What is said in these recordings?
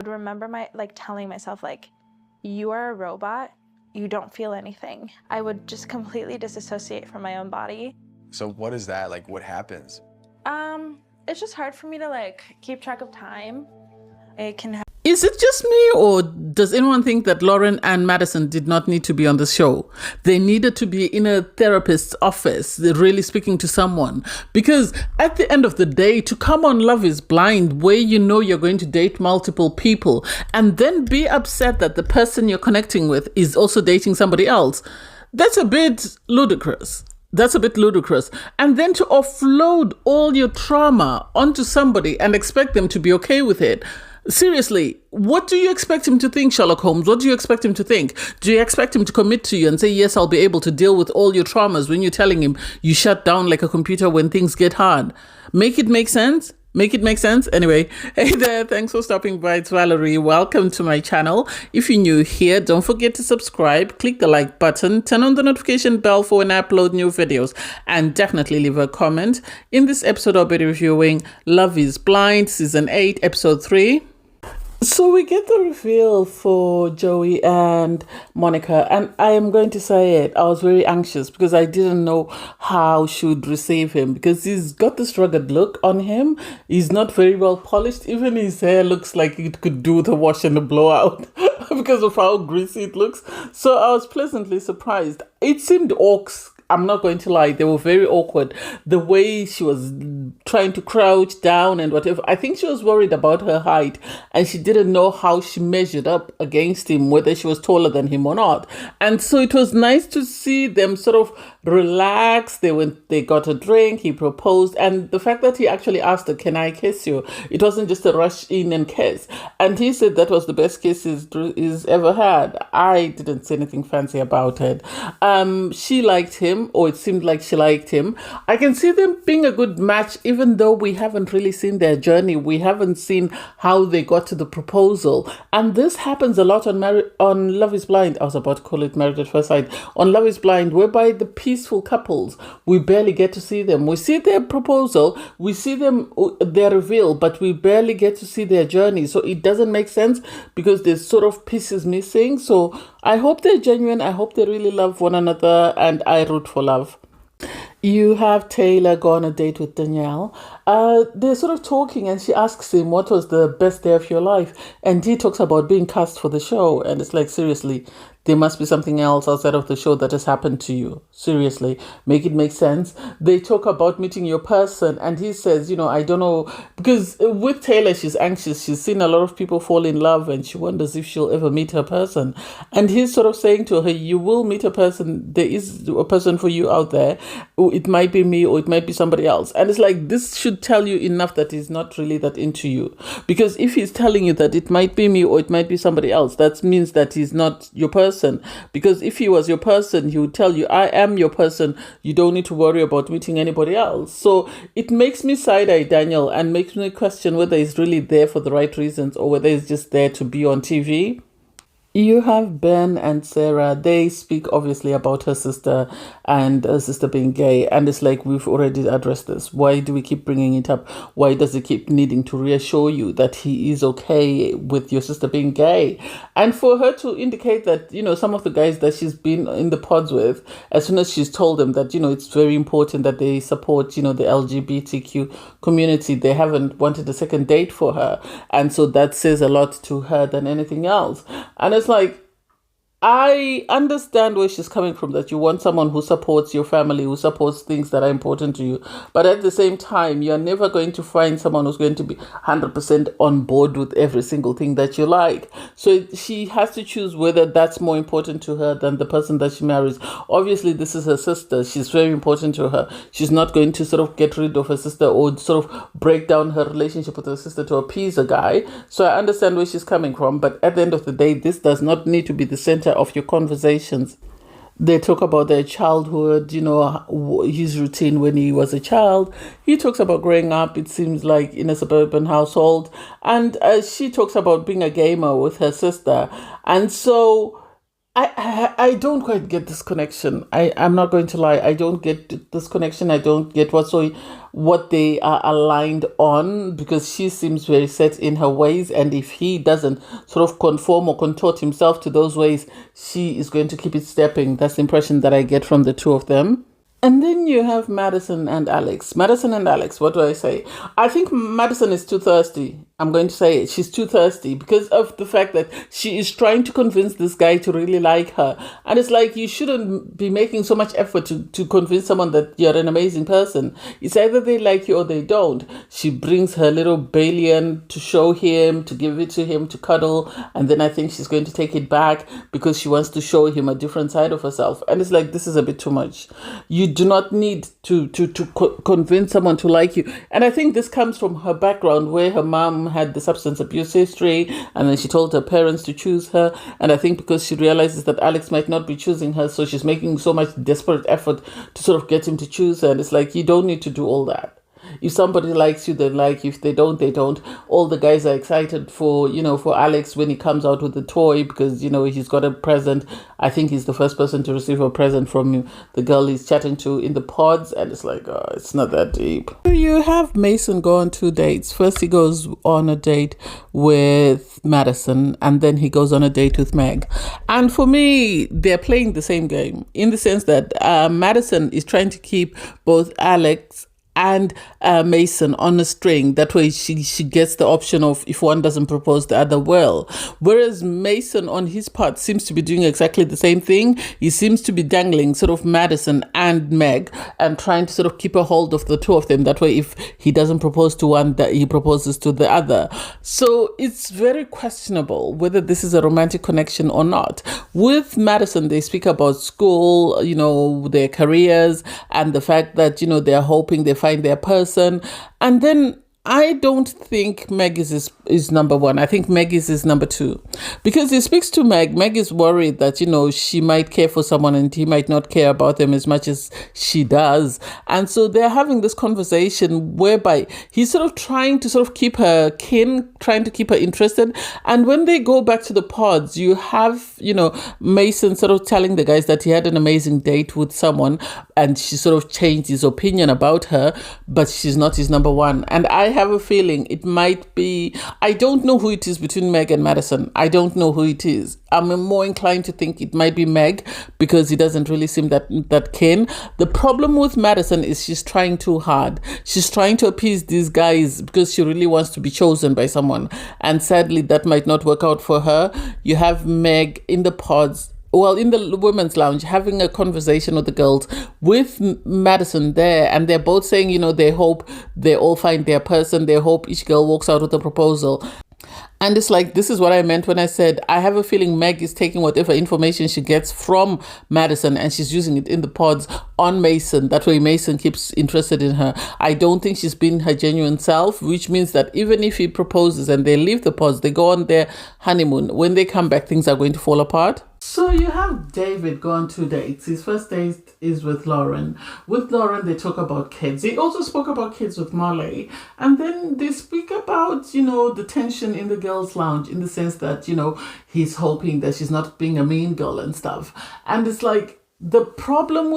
would remember telling myself, you are a robot, you don't feel anything. I would just completely disassociate from my own body. So what is that? Like, what happens? It's just hard for me to keep track of time. It can Is it just me, or does anyone think that Lauren and Madison did not need to be on the show? They needed to be in a therapist's office, really speaking to someone. Because at the end of the day, to come on Love is Blind, where you know you're going to date multiple people, and then be upset that the person you're connecting with is also dating somebody else, that's a bit ludicrous. That's a bit ludicrous. And then to offload all your trauma onto somebody and expect them to be okay with it. Seriously, what do you expect him to think, Sherlock Holmes? What do you expect him to think? Do you expect him to commit to you and say, yes, I'll be able to deal with all your traumas when you're telling him you shut down like a computer when things get hard? Make it make sense? Make it make sense? Anyway, hey there, thanks for stopping by. It's Valerie. Welcome to my channel. If you're new here, don't forget to subscribe, click the like button, turn on the notification bell for when I upload new videos, and definitely leave a comment. In this episode, I'll be reviewing Love is Blind, Season 8, Episode 3. So we get the reveal for Joey and Monica, and I am going to say it, I was very anxious because I didn't know how she would receive him, because he's got this rugged look on him. He's not very well polished. Even his hair looks like it could do the wash and the blowout because of how greasy it looks. So I was pleasantly surprised. It seemed orcs. I'm not going to lie, they were very awkward. The way she was trying to crouch down and whatever. I think she was worried about her height and she didn't know how she measured up against him, whether she was taller than him or not. And so it was nice to see them sort of relax. They got a drink, he proposed, and the fact that he actually asked her, can I kiss you? It wasn't just a rush in and kiss. And he said that was the best kiss he's ever had. I didn't say anything fancy about it. She liked him, or it seemed like she liked him. I can see them being a good match, even though we haven't really seen their journey. We haven't seen how they got to the proposal. And this happens a lot on Love is Blind. I was about to call it Married at First Sight. On Love is Blind, whereby the peaceful couples, we barely get to see them. We see their proposal, we see them, their reveal, but we barely get to see their journey. So it doesn't make sense because there's sort of pieces missing. So I hope they're genuine. I hope they really love one another, and I root for love. You have Taylor go on a date with Danielle. They're sort of talking, and she asks him, what was the best day of your life? And he talks about being cast for the show. And it's like, seriously, there must be something else outside of the show that has happened to you. Seriously, make it make sense. They talk about meeting your person, and he says, I don't know, because with Taylor, she's anxious. She's seen a lot of people fall in love, and she wonders if she'll ever meet her person. And he's sort of saying to her, you will meet a person. There is a person for you out there. It might be me, or it might be somebody else. And it's like, this should tell you enough that he's not really that into you. Because if he's telling you that it might be me or it might be somebody else, that means that he's not your person. Because if he was your person, he would tell you, I am your person. You don't need to worry about meeting anybody else. So it makes me side-eye Daniel and makes me question whether he's really there for the right reasons or whether he's just there to be on TV. You have Ben and Sarah. They speak obviously about her sister and her sister being gay. And it's like, we've already addressed this. Why do we keep bringing it up? Why does he keep needing to reassure you that he is okay with your sister being gay? And for her to indicate that, some of the guys that she's been in the pods with, as soon as she's told them that, it's very important that they support, the LGBTQ community, they haven't wanted a second date for her. And so that says a lot to her than anything else. And it's like, I understand where she's coming from, that you want someone who supports your family, who supports things that are important to you. But at the same time, you're never going to find someone who's going to be 100% on board with every single thing that you like. So she has to choose whether that's more important to her than the person that she marries. Obviously, this is her sister. She's very important to her. She's not going to sort of get rid of her sister or sort of break down her relationship with her sister to appease a guy. So I understand where she's coming from. But at the end of the day, this does not need to be the center of your conversations. They talk about their childhood, his routine when he was a child. He talks about growing up, it seems like, in a suburban household. And she talks about being a gamer with her sister. And so I don't quite get this connection. I'm not going to lie. I don't get this connection. I don't get what they are aligned on, because she seems very set in her ways. And if he doesn't sort of conform or contort himself to those ways, she is going to keep it stepping. That's the impression that I get from the two of them. And then you have Madison and Alex. Madison and Alex, what do I say? I think Madison is too thirsty. I'm going to say it. She's too thirsty because of the fact that she is trying to convince this guy to really like her. And it's like, you shouldn't be making so much effort to convince someone that you're an amazing person. It's either they like you or they don't. She brings her little Balian to show him, to give it to him, to cuddle. And then I think she's going to take it back because she wants to show him a different side of herself. And it's like, this is a bit too much. You do not need to convince someone to like you. And I think this comes from her background, where her mom had the substance abuse history, and then she told her parents to choose her. And I think because she realizes that Alex might not be choosing her, so she's making so much desperate effort to sort of get him to choose her. And it's like, you don't need to do all that. If somebody likes you, they like you. If they don't, they don't. All the guys are excited for Alex when he comes out with the toy, because, he's got a present. I think he's the first person to receive a present from the girl he's chatting to in the pods. And it's like, oh, it's not that deep. You have Mason go on 2 dates. First, he goes on a date with Madison, and then he goes on a date with Meg. And for me, they're playing the same game, in the sense that Madison is trying to keep both Alex and Mason on a string. That way she gets the option of, if one doesn't propose, the other will. Whereas Mason, on his part, seems to be doing exactly the same thing. He seems to be dangling sort of Madison and Meg, and trying to sort of keep a hold of the two of them. That way, if he doesn't propose to one, that he proposes to the other. So it's very questionable whether this is a romantic connection or not. With Madison, they speak about school, their careers, and the fact that, they're hoping they find their person. And then I don't think Meg is number one. I think Meg is his number two. Because he speaks to Meg. Meg is worried that, she might care for someone and he might not care about them as much as she does. And so they're having this conversation whereby he's sort of trying to sort of keep her trying to keep her interested. And when they go back to the pods, you have, Mason sort of telling the guys that he had an amazing date with someone, and she sort of changed his opinion about her, but she's not his number one. And I have a feeling it might be, I don't know who it is between Meg and Madison. I don't know who it is. I'm more inclined to think it might be Meg, because he doesn't really seem that keen. The problem with Madison is she's trying too hard. She's trying to appease these guys because she really wants to be chosen by someone. And sadly, that might not work out for her. You have Meg in the pods, in the women's lounge, having a conversation with the girls, with Madison there, and they're both saying, they hope they all find their person. They hope each girl walks out with a proposal. And it's like, this is what I meant when I said, I have a feeling Meg is taking whatever information she gets from Madison and she's using it in the pods on Mason. That way Mason keeps interested in her. I don't think she's been her genuine self, which means that even if he proposes and they leave the pods, they go on their honeymoon, when they come back, things are going to fall apart. So you have David go on 2 dates. His first date is with Lauren. With Lauren, they talk about kids. They also spoke about kids with Molly. And then they speak about, the tension in the girls' lounge, in the sense that, he's hoping that she's not being a mean girl and stuff. And it's like, the problem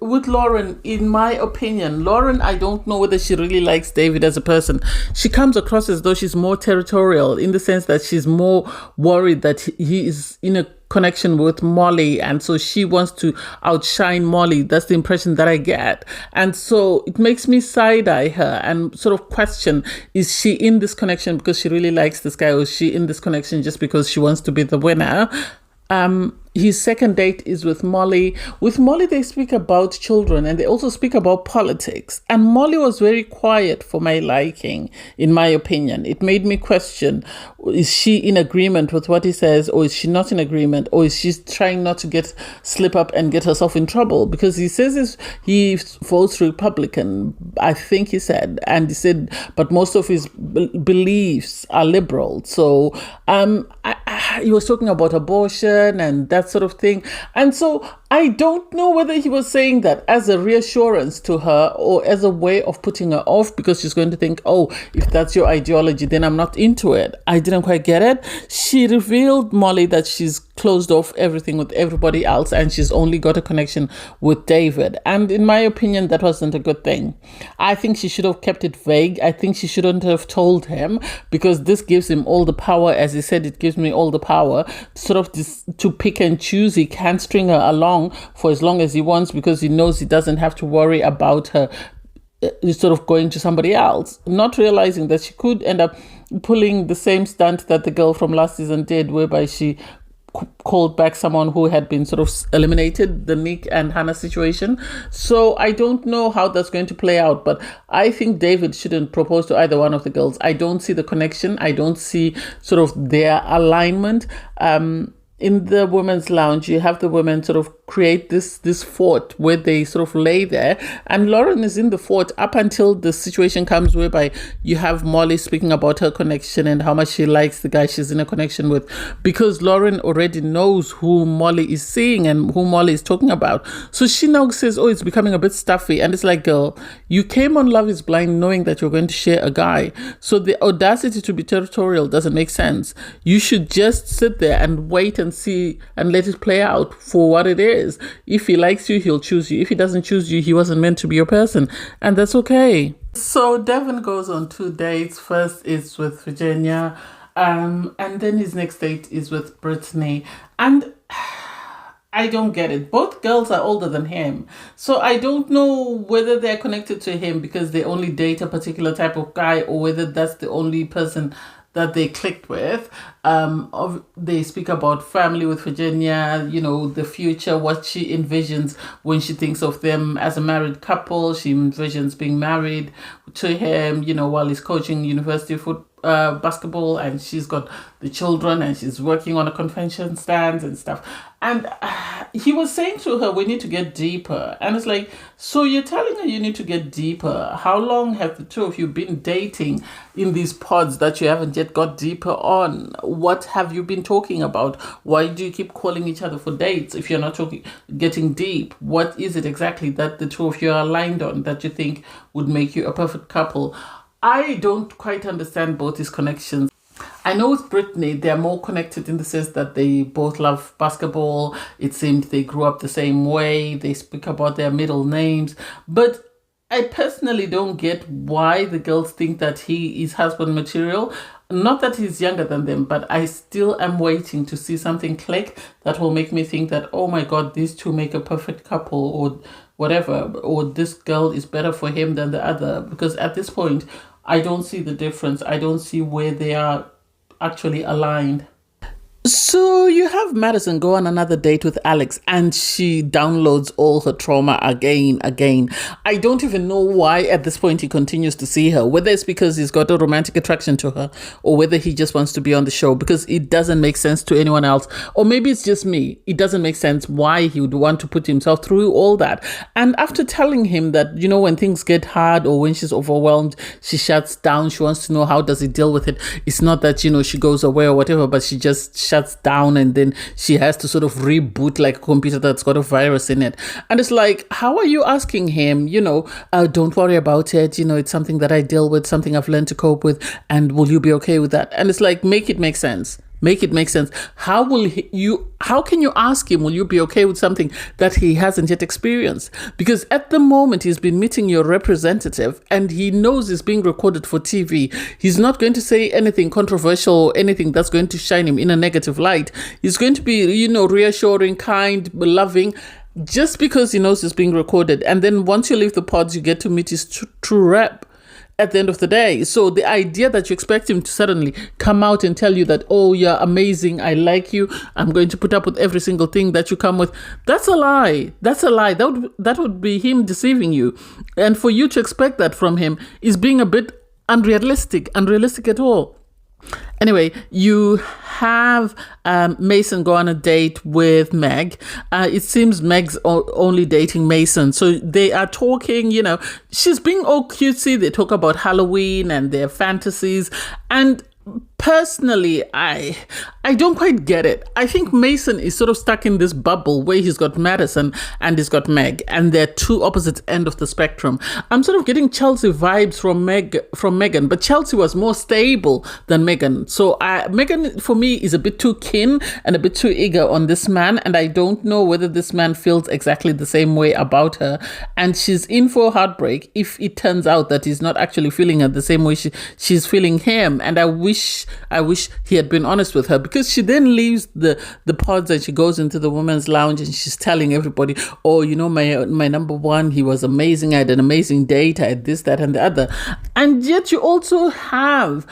with Lauren, in my opinion, Lauren, I don't know whether she really likes David as a person. She comes across as though she's more territorial, in the sense that she's more worried that he is in a connection with Molly, and so she wants to outshine Molly. That's the impression that I get. And so it makes me side-eye her and sort of question, is she in this connection because she really likes this guy, or is she in this connection just because she wants to be the winner? His second date is with Molly. With Molly, they speak about children, and they also speak about politics. And Molly was very quiet for my liking, in my opinion. It made me question, is she in agreement with what he says, or is she not in agreement, or is she trying not to slip up and get herself in trouble? Because he says he votes Republican, I think he said, and he said, but most of his beliefs are liberal. So he was talking about abortion and that sort of thing. And so I don't know whether he was saying that as a reassurance to her, or as a way of putting her off, because she's going to think, oh, if that's your ideology, then I'm not into it. I didn't quite get it. She revealed, Molly, that she's closed off everything with everybody else, and she's only got a connection with David. And in my opinion, that wasn't a good thing. I think she should have kept it vague. I think she shouldn't have told him, because this gives him all the power. As he said, it gives me all the power sort of to pick and choose. He can string her along for as long as he wants, because he knows he doesn't have to worry about her sort of going to somebody else, not realizing that she could end up pulling the same stunt that the girl from last season did, whereby she called back someone who had been sort of eliminated, the Nick and Hannah situation. So I don't know how that's going to play out, but I think David shouldn't propose to either one of the girls. I don't see the connection. I don't see sort of their alignment. In the women's lounge, you have the women sort of create this fort where they sort of lay there, and Lauren is in the fort up until the situation comes whereby you have Molly speaking about her connection and how much she likes the guy she's in a connection with, because Lauren already knows who Molly is seeing and who Molly is talking about. So she now says, oh, it's becoming a bit stuffy, and it's like, girl, you came on Love is Blind knowing that you're going to share a guy, so the audacity to be territorial doesn't make sense. You should just sit there and wait and see and let it play out for what it is. If he likes you, he'll choose you. If he doesn't choose you, he wasn't meant to be your person, and that's okay. So Devin goes on 2 dates. First is with Virginia, and then his next date is with Brittany, and I don't get it. Both girls are older than him, so I don't know whether they're connected to him because they only date a particular type of guy, or whether that's the only person that they clicked with. They speak about family with Virginia, the future, what she envisions when she thinks of them as a married couple. She envisions being married to him, while he's coaching university basketball, and she's got the children, and she's working on a convention stands and stuff. And he was saying to her, we need to get deeper. And it's like, so you're telling her you need to get deeper. How long have the two of you been dating in these pods that you haven't yet got deeper on? What have you been talking about? Why do you keep calling each other for dates if you're not getting deep? What is it exactly that the two of you are aligned on that you think would make you a perfect couple? I don't quite understand both these connections. I know with Brittany, they're more connected in the sense that they both love basketball. It seems they grew up the same way. They speak about their middle names. But I personally don't get why the girls think that he is husband material. Not that he's younger than them, but I still am waiting to see something click that will make me think that, oh my God, these two make a perfect couple, or whatever, or this girl is better for him than the other. Because at this point, I don't see the difference. I don't see where they are actually aligned. So you have Madison go on another date with Alex, and she downloads all her trauma again. I don't even know why at this point he continues to see her, whether it's because he's got a romantic attraction to her, or whether he just wants to be on the show, because it doesn't make sense to anyone else. Or maybe it's just me. It doesn't make sense why he would want to put himself through all that. And after telling him that, when things get hard or when she's overwhelmed, she shuts down. She wants to know how does he deal with it. It's not that, she goes away or whatever, but she just shuts down, and then she has to sort of reboot like a computer that's got a virus in it. And it's like, how are you asking him, don't worry about it, it's something that I deal with, something I've learned to cope with, and will you be okay with that? And it's like, make it make sense. Make it make sense. How can you ask him, will you be okay with something that he hasn't yet experienced? Because at the moment, he's been meeting your representative, and he knows he's being recorded for TV. He's not going to say anything controversial or anything that's going to shine him in a negative light. He's going to be, reassuring, kind, loving, just because he knows he's being recorded. And then once you leave the pods, you get to meet his true rep at the end of the day. So the idea that you expect him to suddenly come out and tell you that, oh, you're amazing, I like you, I'm going to put up with every single thing that you come with, that's a lie. That's a lie. That would be him deceiving you. And for you to expect that from him is being a bit unrealistic at all. Anyway, you have Mason go on a date with Meg. It seems Meg's only dating Mason. So they are talking, she's being all cutesy. They talk about Halloween and their fantasies. And personally, I don't quite get it. I think Mason is sort of stuck in this bubble where he's got Madison and he's got Meg, and they're two opposite ends of the spectrum. I'm sort of getting Chelsea vibes from Megan, but Chelsea was more stable than Megan. So Megan, for me, is a bit too keen and a bit too eager on this man, and I don't know whether this man feels exactly the same way about her, and she's in for heartbreak if it turns out that he's not actually feeling her the same way she's feeling him. And I wish he had been honest with her, because she then leaves the pods and she goes into the women's lounge and she's telling everybody, oh, you know, my number one, he was amazing, I had an amazing date, I had this, that, and the other. And yet you also have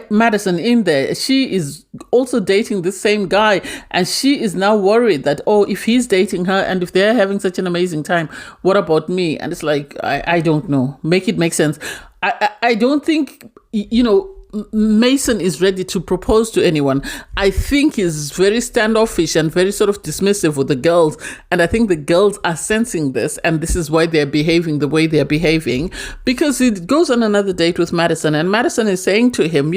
Madison in there. She is also dating the same guy, and she is now worried that, oh, if he's dating her and if they're having such an amazing time, what about me? And it's like, I don't know. Make it make sense. I don't think, Mason is ready to propose to anyone. I think he's very standoffish and very sort of dismissive with the girls. And I think the girls are sensing this, and this is why they're behaving the way they're behaving, because he goes on another date with Madison, and Madison is saying to him,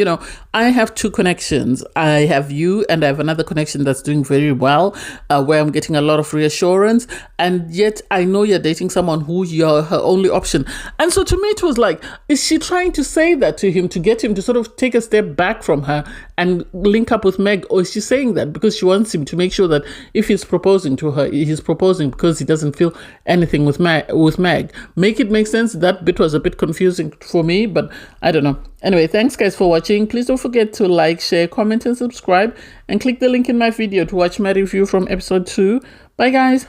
I have two connections. I have you, and I have another connection that's doing very well, where I'm getting a lot of reassurance. And yet I know you're dating someone who you're her only option. And so to me, it was like, is she trying to say that to him to get him to sort of take a step back from her and link up with Meg? Or is she saying that because she wants him to make sure that if he's proposing to her, he's proposing because he doesn't feel anything with Meg? Make it make sense. That bit was a bit confusing for me, but I don't know. Anyway, thanks guys for watching. Please don't forget to like, share, comment, and subscribe, and click the link in my video to watch my review from episode 2. Bye guys.